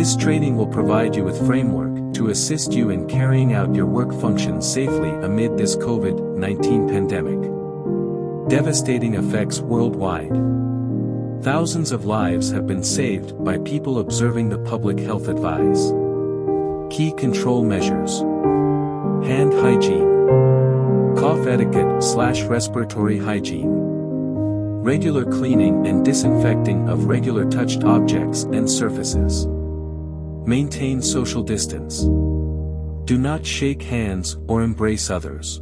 This training will provide you with framework to assist you in carrying out your work functions safely amid this COVID-19 pandemic. Devastating effects worldwide. Thousands of lives have been saved by people observing the public health advice. Key control measures. Hand hygiene. Cough etiquette/respiratory hygiene. Regular cleaning and disinfecting of regular touched objects and surfaces. Maintain social distance. Do not shake hands or embrace others.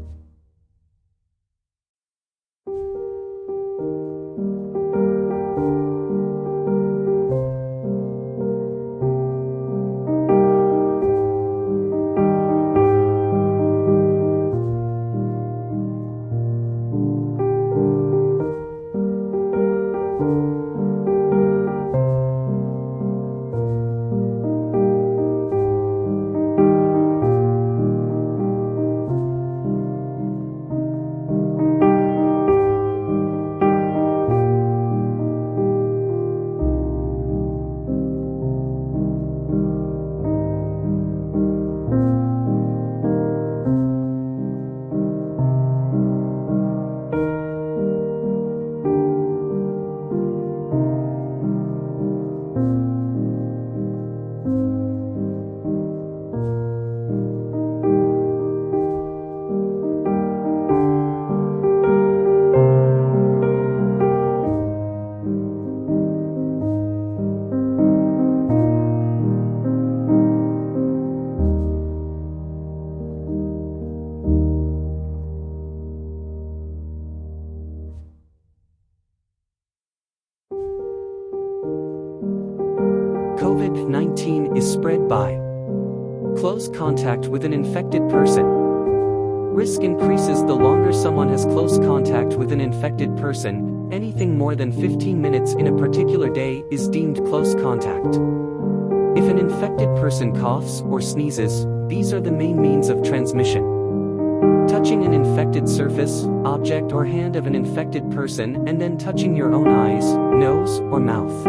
COVID-19 is spread by close contact with an infected person. Risk increases the longer someone has close contact with an infected person. Anything more than 15 minutes in a particular day is deemed close contact. If an infected person coughs or sneezes, these are the main means of transmission. Touching an infected surface, object or hand of an infected person and then touching your own eyes, nose, or mouth.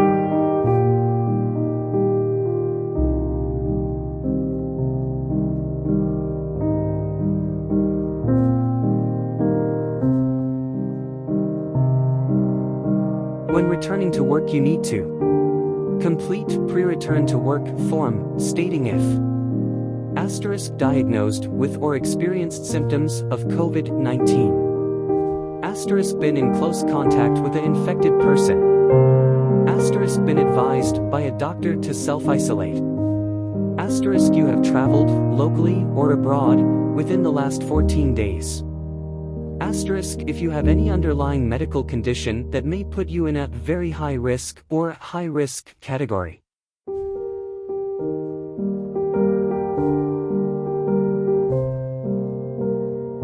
When returning to work, you need to complete pre-return to work form stating if diagnosed with or experienced symptoms of COVID-19, been in close contact with an infected person, been advised by a doctor to self-isolate, you have traveled locally or abroad within the last 14 days. If you have any underlying medical condition that may put you in a very high risk or high risk category.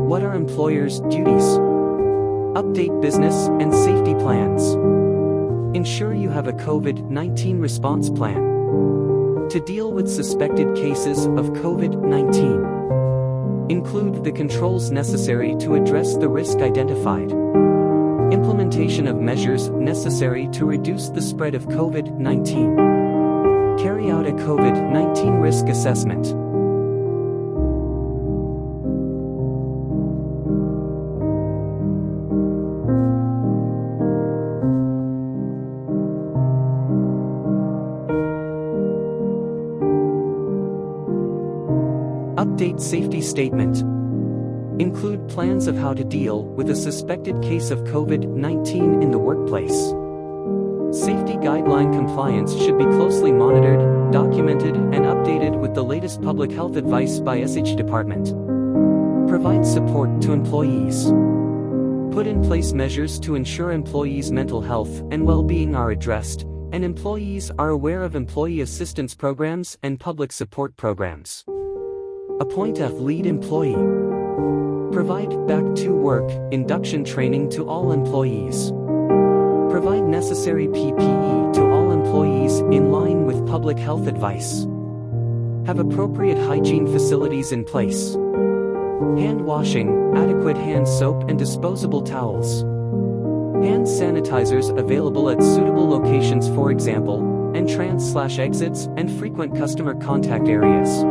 What are employers' duties? Update business and safety plans. Ensure you have a COVID-19 response plan to deal with suspected cases of COVID-19. Include the controls necessary to address the risk identified. Implementation of measures necessary to reduce the spread of COVID-19. Carry out a COVID-19 risk assessment. Update safety statement. Include plans of how to deal with a suspected case of COVID-19 in the workplace. Safety guideline compliance should be closely monitored, documented, and updated with the latest public health advice by SH Department. Provide support to employees. Put in place measures to ensure employees' mental health and well-being are addressed, and employees are aware of employee assistance programs and public support programs. Appoint a lead employee. Provide back-to-work induction training to all employees. Provide necessary PPE to all employees in line with public health advice. Have appropriate hygiene facilities in place. Hand washing, adequate hand soap and disposable towels. Hand sanitizers available at suitable locations, for example, entrance/exits, and frequent customer contact areas.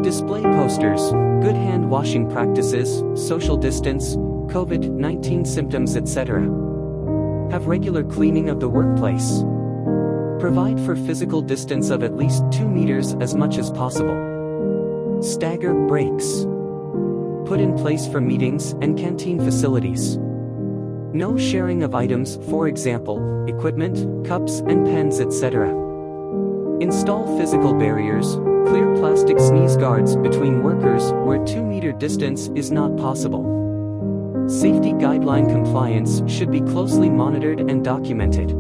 Display posters, good hand washing practices, social distance, COVID-19 symptoms, etc. Have regular cleaning of the workplace. Provide for physical distance of at least 2 meters as much as possible. Stagger breaks. Put in place for meetings and canteen facilities. No sharing of items, for example, equipment, cups and pens, etc. Install physical barriers, clear plastic sneeze guards between workers where 2-meter distance is not possible. Safety guideline compliance should be closely monitored and documented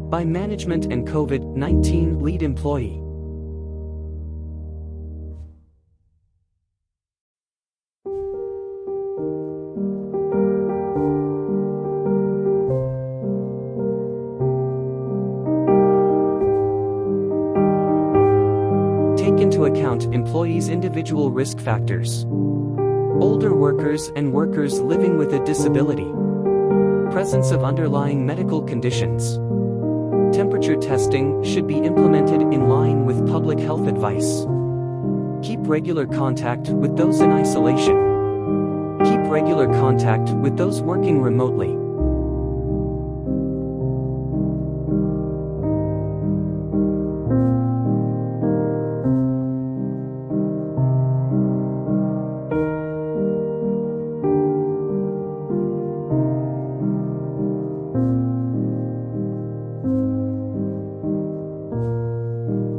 by management and COVID-19 lead employee. Take into account employees' individual risk factors. Older workers and workers living with a disability. Presence of underlying medical conditions. Temperature testing should be implemented in line with public health advice. Keep regular contact with those in isolation. Keep regular contact with those working remotely.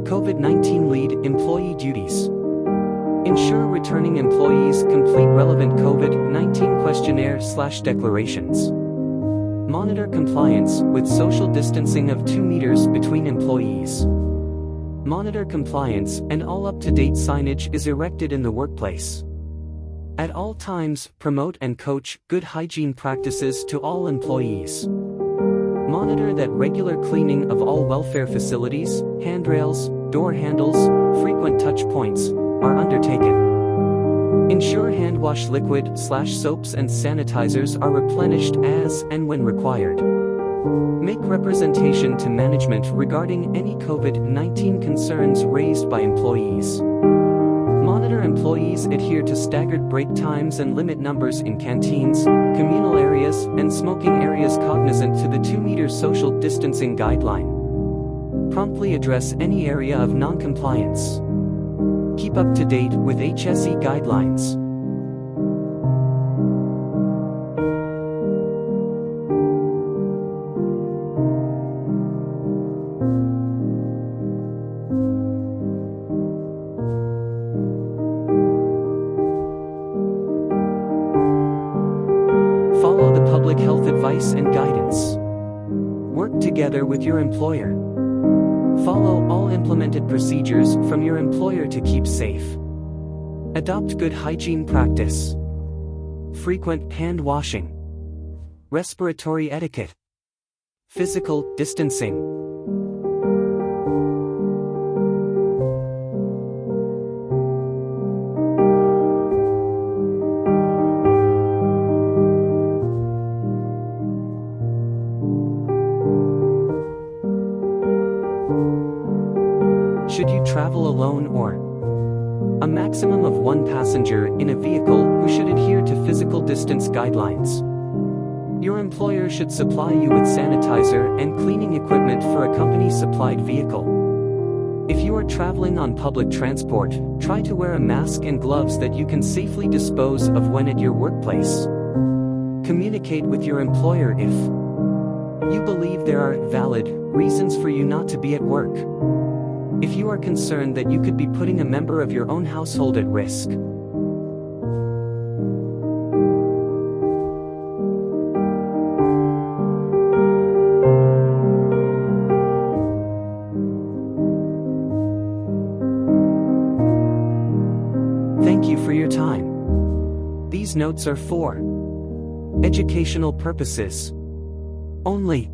COVID-19 lead employee duties. Ensure returning employees complete relevant COVID-19 questionnaire/declarations. Monitor compliance with social distancing of 2 meters between employees. Monitor compliance and all up-to-date signage is erected in the workplace. At all times, promote and coach good hygiene practices to all employees. Monitor that regular cleaning of all welfare facilities, handrails, door handles, frequent touch points, are undertaken. Ensure hand wash liquid/soaps and sanitizers are replenished as and when required. Make representation to management regarding any COVID-19 concerns raised by employees. Monitor employees adhere to staggered break times and limit numbers in canteens, communal areas, and smoking areas cognizant to the 2-meter social distancing guideline. Promptly address any area of non-compliance. Keep up to date with HSE guidelines. Follow the public health advice and guidance. Work together with your employer. Follow all implemented procedures from your employer to keep safe. Adopt good hygiene practice. Frequent hand washing. Respiratory etiquette. Physical distancing. Should you travel alone or a maximum of 1 passenger in a vehicle who should adhere to physical distance guidelines? Your employer should supply you with sanitizer and cleaning equipment for a company-supplied vehicle. If you are traveling on public transport, try to wear a mask and gloves that you can safely dispose of when at your workplace. Communicate with your employer if you believe there are valid reasons for you not to be at work. If you are concerned that you could be putting a member of your own household at risk. Thank you for your time. These notes are for educational purposes only.